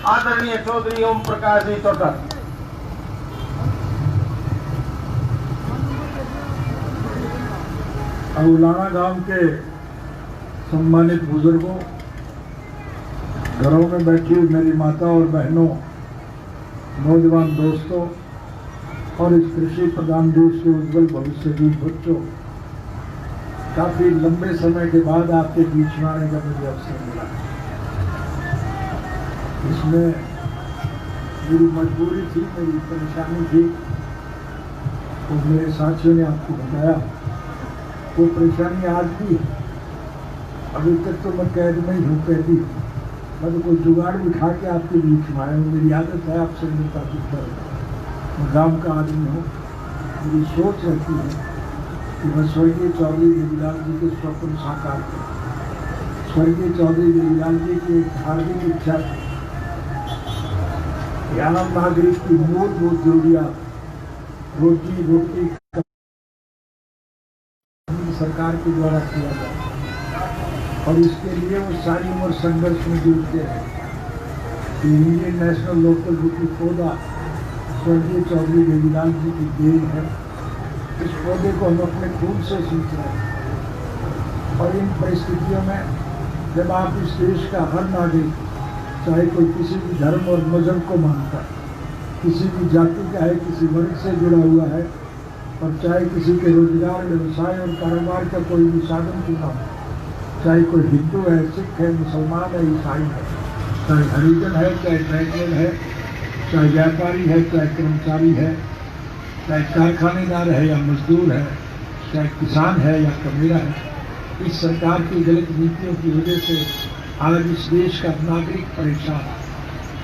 आदरणीय चौधरी ओम प्रकाश जी तोटर। उलाना गांव के सम्मानित बुजुर्गों, घरों में बैठी हुई मेरी माता और बहनों, नौजवान दोस्तों और इस कृषि प्रधान देश के उज्जवल भविष्य की बच्चों, काफी लंबे समय के बाद आपके बीच में आने का मुझे अवसर मिला। इसमें मेरी मजबूरी थी, मेरी परेशानी थी, और मेरे साथियों ने आपको बताया वो परेशानी आज भी है। अभी तक तो मैं कैद में ही हूँ, कैदी हूँ। मैं तो कोई जुगाड़ बिठा के आपके बीच में आया हूँ। मेरी आदत है आपसे मिलता जुलता रहना। मैं गाँव का आदमी हूँ। मेरी सोच रहती है कि मैं स्वर्गीय चौधरी देवीलाल जी के स्वप्न साकार करूँ। स्वर्गीय चौधरी देवीलाल जी की एक धार्मिक इच्छा थी कि आम नागरिक की मूलभूत जरूरियात, रोजी रोटी सरकार के द्वारा किया जाए, और इसके लिए वो सारी उम्र संघर्ष में जुटते हैं। इंडियन नेशनल लोकल बुक पौधा स्वर्गीय चौधरी देवीलाल जी की देन है। इस पौधे को हम अपने खून से सींच रहे हैं, और इन परिस्थितियों में जब आप इस देश का हर नागरिक, चाहे कोई किसी भी धर्म और मजहब को मानता है, किसी भी जाति का है, किसी वर्ग से जुड़ा हुआ है, और चाहे किसी के रोजगार, व्यवसाय और कारोबार का कोई भी साधन क्यों ना हो, चाहे कोई हिंदू है, सिख है, मुसलमान है, ईसाई है, चाहे हरिजन है, चाहे ट्राइबल है, चाहे व्यापारी है, चाहे कर्मचारी है, चाहे कारखानेदार है या मजदूर है, चाहे किसान है या कबीरा है, इस सरकार की गलत नीतियों की वजह से आज इस देश का नागरिक परेशान है।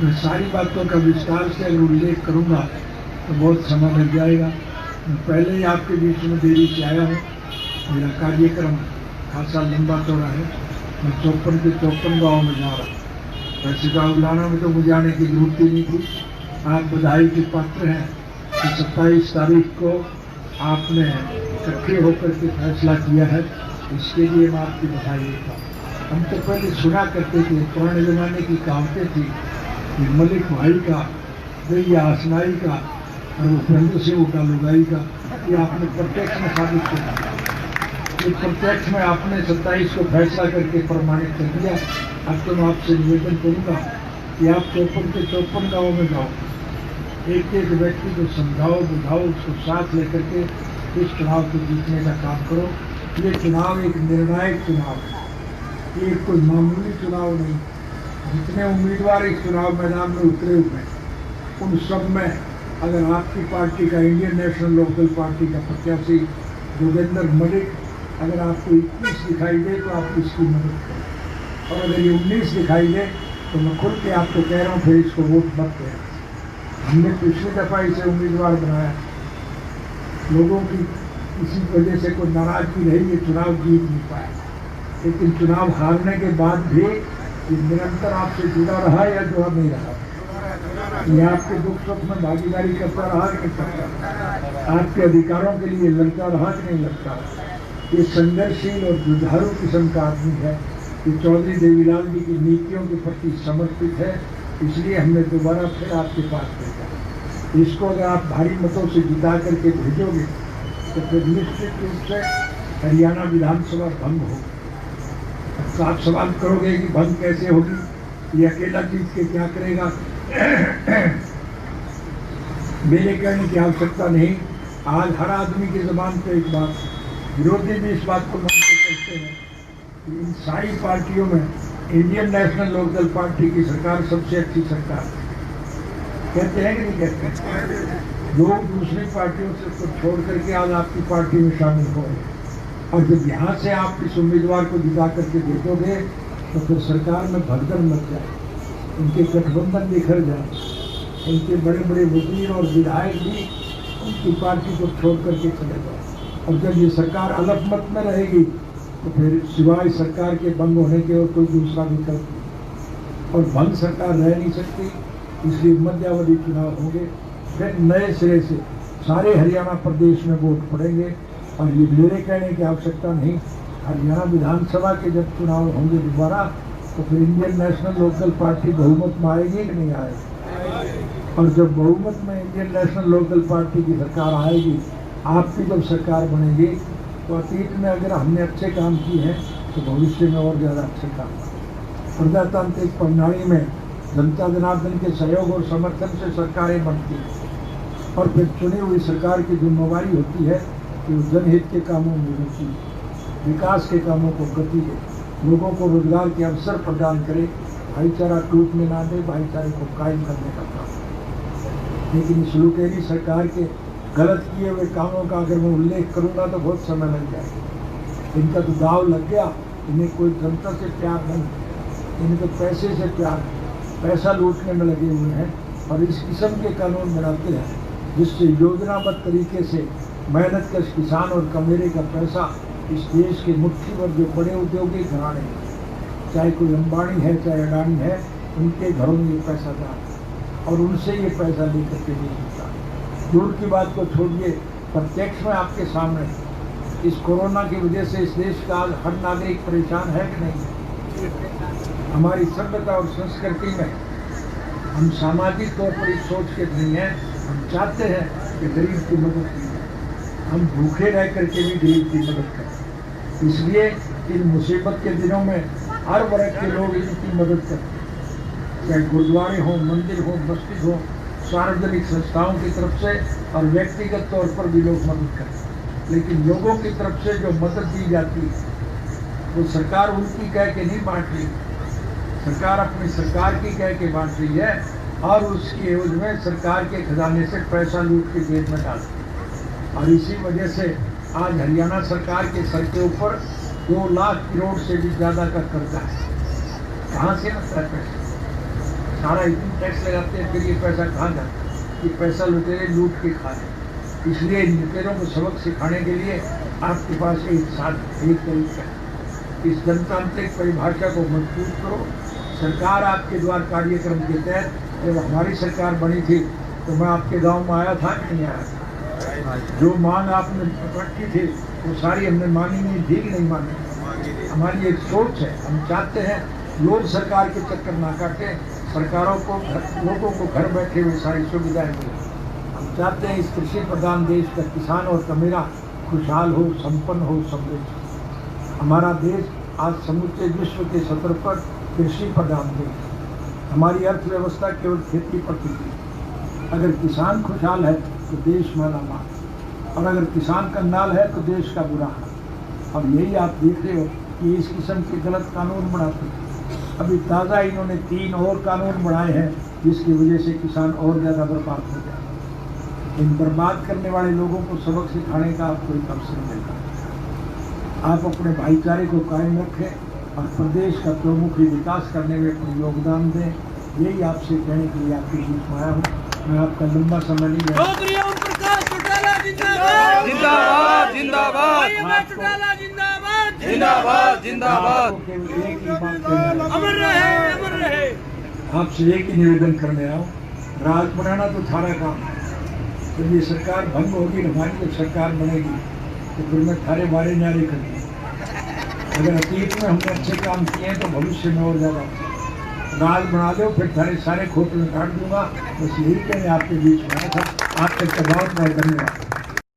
मैं सारी बातों का विस्तार से अगर उल्लेख करूँगा तो बहुत समय लग जाएगा। मैं पहले ही आपके बीच में देरी से आया हूँ। मेरा कार्यक्रम खासा लंबा चौड़ा है। मैं 54 के 54 गाँव में जा रहा हूँ। वैसे गाँव उलाना में तो मुझे आने की जरूरत ही नहीं थी। आप बधाई के पात्र हैं कि 27 तारीख को आपने इकट्ठे होकर के फैसला किया है। इसके लिए मैं आपकी बधाई देता हूँ। हम तो पहले सुना करते थे, पुराने ज़माने की कहावतें थी कि मलिक भाई का, दैया हसनाई का और वो बंद से उठा लुगाई का। ये आपने प्रत्यक्ष में साबित किया। ये प्रत्यक्ष में आपने 27 को फैसला करके प्रमाणित कर दिया। अब तो मैं आपसे निवेदन करूँगा कि आप 54 के 54 गाँव में जाओ, एक एक व्यक्ति को समझाओ, बुझाओ, उसको साथ लेकर के इस चुनाव को जीतने का काम करो। ये चुनाव एक निर्णायक चुनाव है, ये कोई मामूली चुनाव नहीं। जितने उम्मीदवार इस चुनाव मैदान में उतरे हुए हैं, उन सब में अगर आपकी पार्टी का, इंडियन नेशनल लोकल पार्टी का प्रत्याशी जोगेंद्र मलिक, अगर आपको 21 दिखाई दे तो आप इसकी मदद करें, और अगर ये 19 दिखाई दे तो मैं खुल के आपको कह रहा हूँ फिर इसको वोट मत दें। हमने पिछली दफ़ा इसे उम्मीदवार बनाया, लोगों की किसी वजह से कोई नाराजगी रही, ये चुनाव जीत नहीं पाया, लेकिन चुनाव हारने के बाद भी ये निरंतर आपसे जुड़ा रहा या जुड़ा नहीं रहा। ये आपके दुख सुख में भागीदारी करता रहा कि नहीं करता, आपके अधिकारों के लिए लड़ता रहा कि नहीं लड़ता। ये संघर्षशील और जुझारू किस्म का आदमी है। ये चौधरी देवीलाल जी की नीतियों के प्रति समर्पित है, इसलिए हमने दोबारा फिर आपके पास भेजा। इसको अगर आप भारी मतों से जिता करके भेजोगे तो फिर निश्चित रूप से हरियाणा विधानसभा भंग होगी। तो आप सवाल करोगे कि भंग कैसे होगी, ये अकेला जीत के क्या करेगा। मेरे कहने की आवश्यकता नहीं। आज हर आदमी की ज़बान पे एक बात, विरोधी भी इस बात को मान के कहते हैं कि इन सारी पार्टियों में इंडियन नेशनल लोकल पार्टी की सरकार सबसे अच्छी सरकार है। कहते हैं कि नहीं कहते। लोग दूसरी पार्टियों से तो छोड़ करके आज आपकी पार्टी में शामिल हो रहे हैं, और जब यहाँ से आप इस उम्मीदवार को जिता करके भेजोगे तो फिर सरकार में भगदड़ मच जाए, उनके गठबंधन बिखर जाए, उनके बड़े बड़े वजीर और विधायक भी उनकी पार्टी को छोड़ करके चले जाए। और जब ये सरकार अलग में रहेगी तो फिर सिवाय सरकार के भंग होने के और कोई दूसरा विकल्प नहीं, और भंग सरकार रह नहीं सकती। इसलिए मध्यावधि चुनाव होंगे, फिर नए सिरे से सारे हरियाणा प्रदेश में वोट पड़ेंगे। और ये मेरे कहने की आवश्यकता नहीं, हरियाणा विधानसभा के जब चुनाव होंगे दोबारा, तो फिर इंडियन नेशनल लोकल पार्टी बहुमत में आएगी कि नहीं आएगी? और जब बहुमत में इंडियन नेशनल लोकल पार्टी की सरकार आएगी, आपकी जब सरकार बनेगी, तो अतीत में अगर हमने अच्छे काम किए हैं तो भविष्य में और ज़्यादा अच्छे काम। प्रजातांत्रिक प्रणाली में जनता जनार्दन के सहयोग और समर्थन से सरकारें बनती हैं और फिर चुनी हुई सरकार की जिम्मेवारी होती है कि वो जनहित के कामों में रुचि, विकास के कामों को गति दे, लोगों को रोजगार के अवसर प्रदान करे, भाईचारा टूटने ना दे, भाईचारे को कायम करने का काम। लेकिन इस लुटेरी सरकार के गलत किए हुए कामों का अगर मैं उल्लेख करूंगा तो बहुत समय लग जाएगा। इनका तो दाव लग गया, इन्हें कोई जनता से प्यार नहीं, इन्हें तो पैसे से प्यार, पैसा लूटने में लगे हुए हैं और इस किस्म के कानून बनाते हैं जिससे योजनाबद्ध तरीके से मेहनत कश किसान और कमेरे का पैसा इस देश के मुट्ठी भर जो बड़े औद्योगिक घराने, चाहे कोई अंबानी है चाहे अडानी है, उनके घरों में ये पैसा जाता और उनसे ये पैसा लेकर के नहीं मिलता। दूर की बात को छोड़िए, प्रत्यक्ष में आपके सामने इस कोरोना की वजह से इस देश का हर नागरिक परेशान है कि नहीं? हमारी सभ्यता और संस्कृति में हम सामाजिक तौर पर इस सोच के नहीं हैं, हम चाहते हैं कि गरीब की मदद की जाए, हम भूखे रह करके भी गरीब की मदद करें। इसलिए इन मुसीबत के दिनों में हर वर्ग के लोग इनकी मदद करते हैं, चाहे गुरुद्वारे हों, मंदिर हो, मस्जिद हो, सार्वजनिक संस्थाओं की तरफ से और व्यक्तिगत तौर पर भी लोग मदद करते हैं। लेकिन लोगों की तरफ से जो मदद दी जाती है वो सरकार उनकी कह के नहीं बांट रही, सरकार अपनी सरकार की कह के बांट रही है और उसकी एवज में सरकार के खजाने से पैसा लूट के जेब में डालती है। और इसी वजह से आज हरियाणा सरकार के सर के ऊपर 2 लाख करोड़ से भी ज़्यादा का कर्जा है। कहाँ से आता है पैसा? सारा इतनी टैक्स लगाते हैं, फिर ये पैसा कहाँ जाता है? ये पैसा लुटेरे लूट के खा रहे। इसलिए इन लुटेरों को सबक सिखाने के लिए आपके पास एक तरीका है। इस जनतांत्रिक परिभाषा को मजबूत करो। सरकार आपके द्वार कार्यक्रम के तहत जब हमारी सरकार बनी थी तो मैं आपके गांव में आया था कि नहीं आया था? जो मांग आपने रखी थी वो सारी हमने मानी नहीं थी कि नहीं मानी? हमारी एक सोच है, हम चाहते हैं लोग सरकार के चक्कर ना काटें, सरकारों को लोगों को घर बैठे हुए सारी सुविधाएं मिलें। हम चाहते हैं इस कृषि प्रधान देश का किसान और कमेरा खुशहाल हो, संपन्न हो, समृद्ध। हमारा देश आज समूचे विश्व के स्तर पर कृषि प्रधान देश। हमारी अर्थव्यवस्था केवल खेती पर टिकी है। अगर किसान खुशहाल है तो देश मालामाल, और अगर किसान कंगाल है तो देश का बुरा हाल। और यही आप देख रहे हो कि इस किस्म के गलत कानून बनाते हैं। अभी ताज़ा इन्होंने 3 और कानून बनाए हैं जिसकी वजह से किसान और ज़्यादा बर्बाद हो जाए। इन बर्बाद करने वाले लोगों को सबक सिखाने का आपको एक अवसर मिलता है। आप अपने भाईचारे को कायम रखें और प्रदेश का चौमुखी विकास करने में अपना योगदान दें। यही आपसे कहने के लिए आपके बीच में आया हूँ। मैं आपका लंबा समय नहीं लेता। आपसे एक ही निवेदन करने आया हूँ, राज बनाना तो थारा काम है। जब ये सरकार भंग होगी, हमारी जब सरकार बनेगी तो फिर मैं थारे बारे न्यारे करूँगी। अगर अतीत में हमने अच्छे काम किए हैं तो भविष्य में और ज़्यादा राज बना दो, फिर थारे सारे खोपड़े में काट दूंगा। बस यही कहने आपके बीच में आया था। आपके बहुत बहुत धन्यवाद।